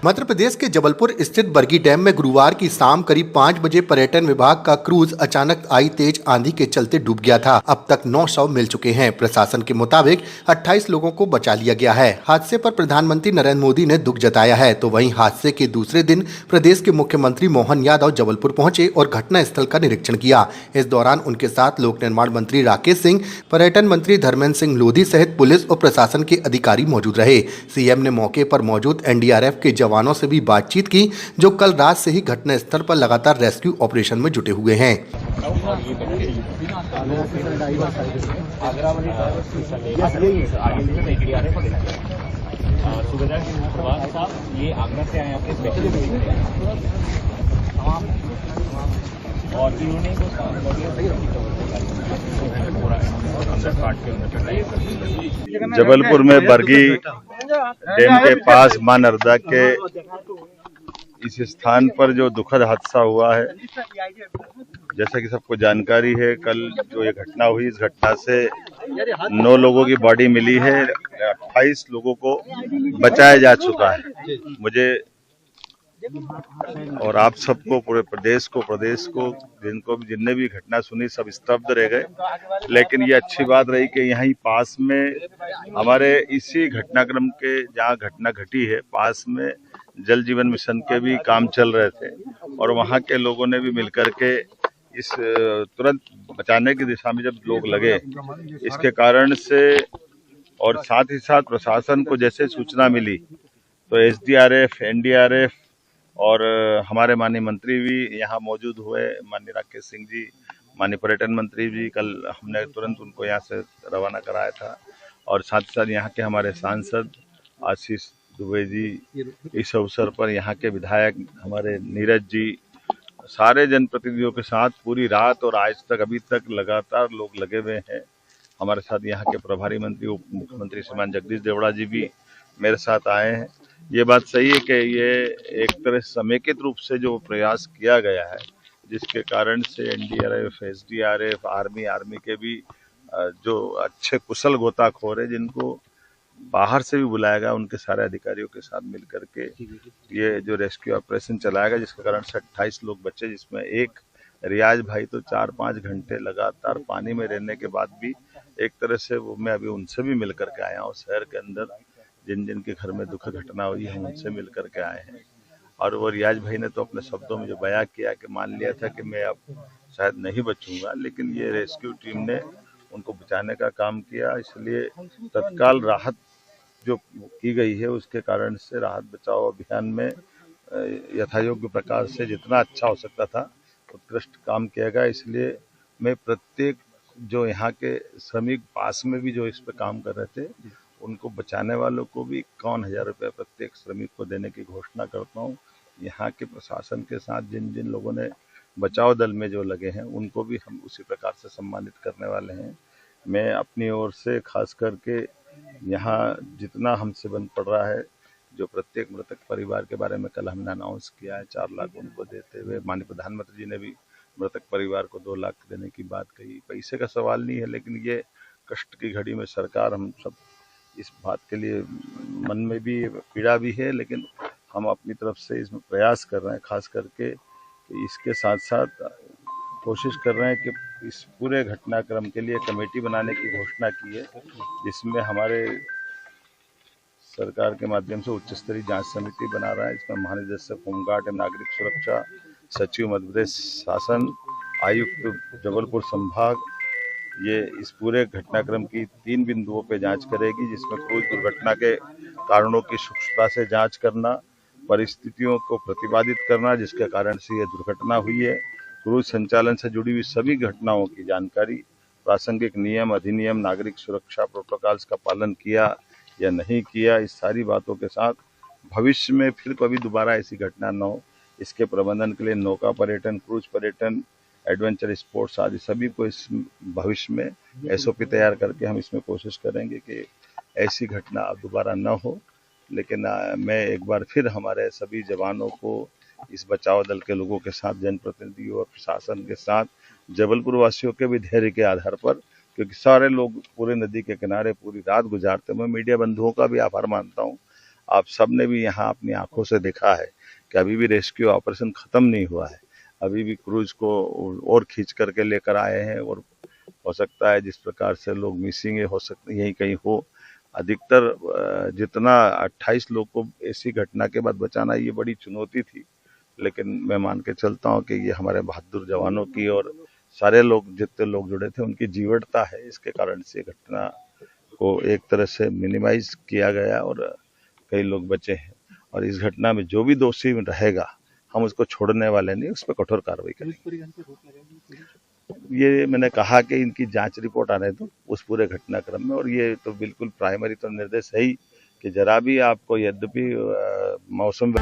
मध्य प्रदेश के जबलपुर स्थित बरगी डैम में गुरुवार की शाम करीब 5 बजे पर्यटन विभाग का क्रूज अचानक आई तेज आंधी के चलते डूब गया था। अब तक 9 शव मिल चुके हैं। प्रशासन के मुताबिक 28 लोगों को बचा लिया गया है। हादसे पर प्रधानमंत्री नरेंद्र मोदी ने दुख जताया है। तो वहीं हादसे के दूसरे दिन प्रदेश के मुख्यमंत्री मोहन यादव जबलपुर पहुंचे और घटना स्थल का निरीक्षण किया। इस दौरान उनके साथ लोक निर्माण मंत्री राकेश सिंह, पर्यटन मंत्री धर्मेंद्र सिंह लोधी सहित पुलिस और प्रशासन के अधिकारी मौजूद रहे। सीएम ने मौके पर मौजूद एनडीआरएफ के जवानों से भी बातचीत की, जो कल रात से ही घटना स्थल पर लगातार रेस्क्यू ऑपरेशन में जुटे हुए हैं। ये आगरा से आए अपने स्पेशल और इन्होंने जबलपुर में बरगी डैम के पास मां नर्मदा के इस स्थान पर जो दुखद हादसा हुआ है, जैसा कि सबको जानकारी है, कल जो ये घटना हुई, इस घटना से 9 लोगों की बॉडी मिली है, 28 लोगों को बचाया जा चुका है। मुझे और आप सबको, पूरे प्रदेश को जिनने भी घटना सुनी, सब स्तब्ध रह गए। लेकिन ये अच्छी बात रही कि यहीं पास में हमारे इसी घटनाक्रम के जहाँ घटना घटी है, पास में जल जीवन मिशन के भी काम चल रहे थे और वहाँ के लोगों ने भी मिलकर के इस तुरंत बचाने की दिशा में जब लोग लगे, इसके कारण से और साथ ही साथ प्रशासन को जैसे सूचना मिली तो एसडीआरएफ, एनडीआरएफ और हमारे माननीय मंत्री भी यहाँ मौजूद हुए, माननीय राकेश सिंह जी, माननीय पर्यटन मंत्री जी, कल हमने तुरंत उनको यहाँ से रवाना कराया था। और साथ ही साथ यहाँ के हमारे सांसद आशीष दुबे जी, इस अवसर पर यहाँ के विधायक हमारे नीरज जी, सारे जनप्रतिनिधियों के साथ पूरी रात और आज तक अभी तक लगातार लोग लगे हुए हैं। हमारे साथ यहाँ के प्रभारी मंत्री उप मुख्यमंत्री श्रीमान जगदीश देवड़ा जी भी मेरे साथ आए हैं। ये बात सही है कि ये एक तरह समेकित रूप से जो प्रयास किया गया है, जिसके कारण से एनडीआरएफ, एसडीआरएफ, आर्मी के भी जो अच्छे कुशल गोताखोर है, जिनको बाहर से भी बुलाया गया, उनके सारे अधिकारियों के साथ मिलकर के ये जो रेस्क्यू ऑपरेशन चलाया गया, जिसके कारण से 28 लोग बचे, जिसमें एक रियाज भाई तो 4-5 घंटे लगातार पानी में रहने के बाद भी एक तरह से वो, मैं अभी उनसे भी मिलकर के आया हूँ। शहर के अंदर जिन के घर में दुख घटना हुई है, उनसे मिलकर के आए हैं। और वो रियाज भाई ने तो अपने शब्दों में जो बयां किया कि मान लिया था कि मैं अब शायद नहीं बचूंगा, लेकिन ये रेस्क्यू टीम ने उनको बचाने का काम किया। इसलिए तत्काल राहत जो की गई है, उसके कारण से राहत बचाव अभियान में यथायोग्य प्रकार से जितना अच्छा हो सकता था उत्कृष्ट काम किया गया। इसलिए मैं प्रत्येक जो यहाँ के श्रमिक पास में भी जो इस पे काम कर रहे थे, उनको बचाने वालों को भी 51,000 रुपये प्रत्येक श्रमिक को देने की घोषणा करता हूँ। यहाँ के प्रशासन के साथ जिन लोगों ने बचाव दल में जो लगे हैं, उनको भी हम उसी प्रकार से सम्मानित करने वाले हैं। मैं अपनी ओर से खास करके यहाँ जितना हमसे बन पड़ रहा है, जो प्रत्येक मृतक परिवार के बारे में कल हमने अनाउंस किया है 4 लाख उनको देते हुए, माननीय प्रधानमंत्री जी ने भी मृतक परिवार को 2 लाख देने की बात कही। पैसे का सवाल नहीं है, लेकिन ये कष्ट की घड़ी में सरकार, हम सब इस बात के लिए मन में भी पीड़ा भी है, लेकिन हम अपनी तरफ से इसमें प्रयास कर रहे हैं। खास करके इसके साथ साथ कोशिश कर रहे हैं कि इस पूरे घटनाक्रम के लिए कमेटी बनाने की घोषणा की है, जिसमें हमारे सरकार के माध्यम से उच्च स्तरीय जांच समिति बना रहा है। इसमें महानिदेशक होमगार्ड एवं नागरिक सुरक्षा, सचिव मध्य प्रदेश शासन, आयुक्त जबलपुर संभाग, ये इस पूरे घटनाक्रम की 3 बिंदुओं पे जांच करेगी, जिसमें क्रूज दुर्घटना के कारणों की सूक्ष्मता से जांच करना, परिस्थितियों को प्रतिपादित करना जिसके कारण से ये दुर्घटना हुई है, क्रूज संचालन से जुड़ी हुई सभी घटनाओं की जानकारी, प्रासंगिक नियम, अधिनियम, नागरिक सुरक्षा प्रोटोकॉल्स का पालन किया या नहीं किया, इस सारी बातों के साथ भविष्य में फिर कभी दोबारा ऐसी घटना न हो, इसके प्रबंधन के लिए नौका पर्यटन, क्रूज पर्यटन, एडवेंचर स्पोर्ट्स आदि सभी को इस भविष्य में एसओपी तैयार करके हम इसमें कोशिश करेंगे कि ऐसी घटना अब दोबारा न हो। लेकिन मैं एक बार फिर हमारे सभी जवानों को, इस बचाव दल के लोगों के साथ, जनप्रतिनिधियों और प्रशासन के साथ, जबलपुर वासियों के भी धैर्य के आधार पर, क्योंकि सारे लोग पूरे नदी के किनारे पूरी रात गुजारते, मैं मीडिया बंधुओं का भी आभार मानता हूँ। आप सब ने भी यहाँ अपनी आंखों से देखा है कि अभी भी रेस्क्यू ऑपरेशन खत्म नहीं हुआ है। अभी भी क्रूज को और खींच करके लेकर आए हैं और हो सकता है जिस प्रकार से लोग मिसिंग हो सकते यही कहीं हो। अधिकतर जितना 28 लोग को ऐसी घटना के बाद बचाना ये बड़ी चुनौती थी, लेकिन मैं मान के चलता हूँ कि ये हमारे बहादुर जवानों की और सारे लोग जितने लोग जुड़े थे उनकी जीवटता है। इसके कारण से घटना को एक तरह से मिनिमाइज किया गया और कई लोग बचे हैं। और इस घटना में जो भी दोषी रहेगा हम उसको छोड़ने वाले नहीं, उस पर कठोर कार्रवाई करेंगे। ये मैंने कहा कि इनकी जांच रिपोर्ट आने दो उस पूरे घटनाक्रम में, और ये तो बिल्कुल प्राइमरी तो निर्देश है ही कि जरा भी आपको यद्यपि मौसम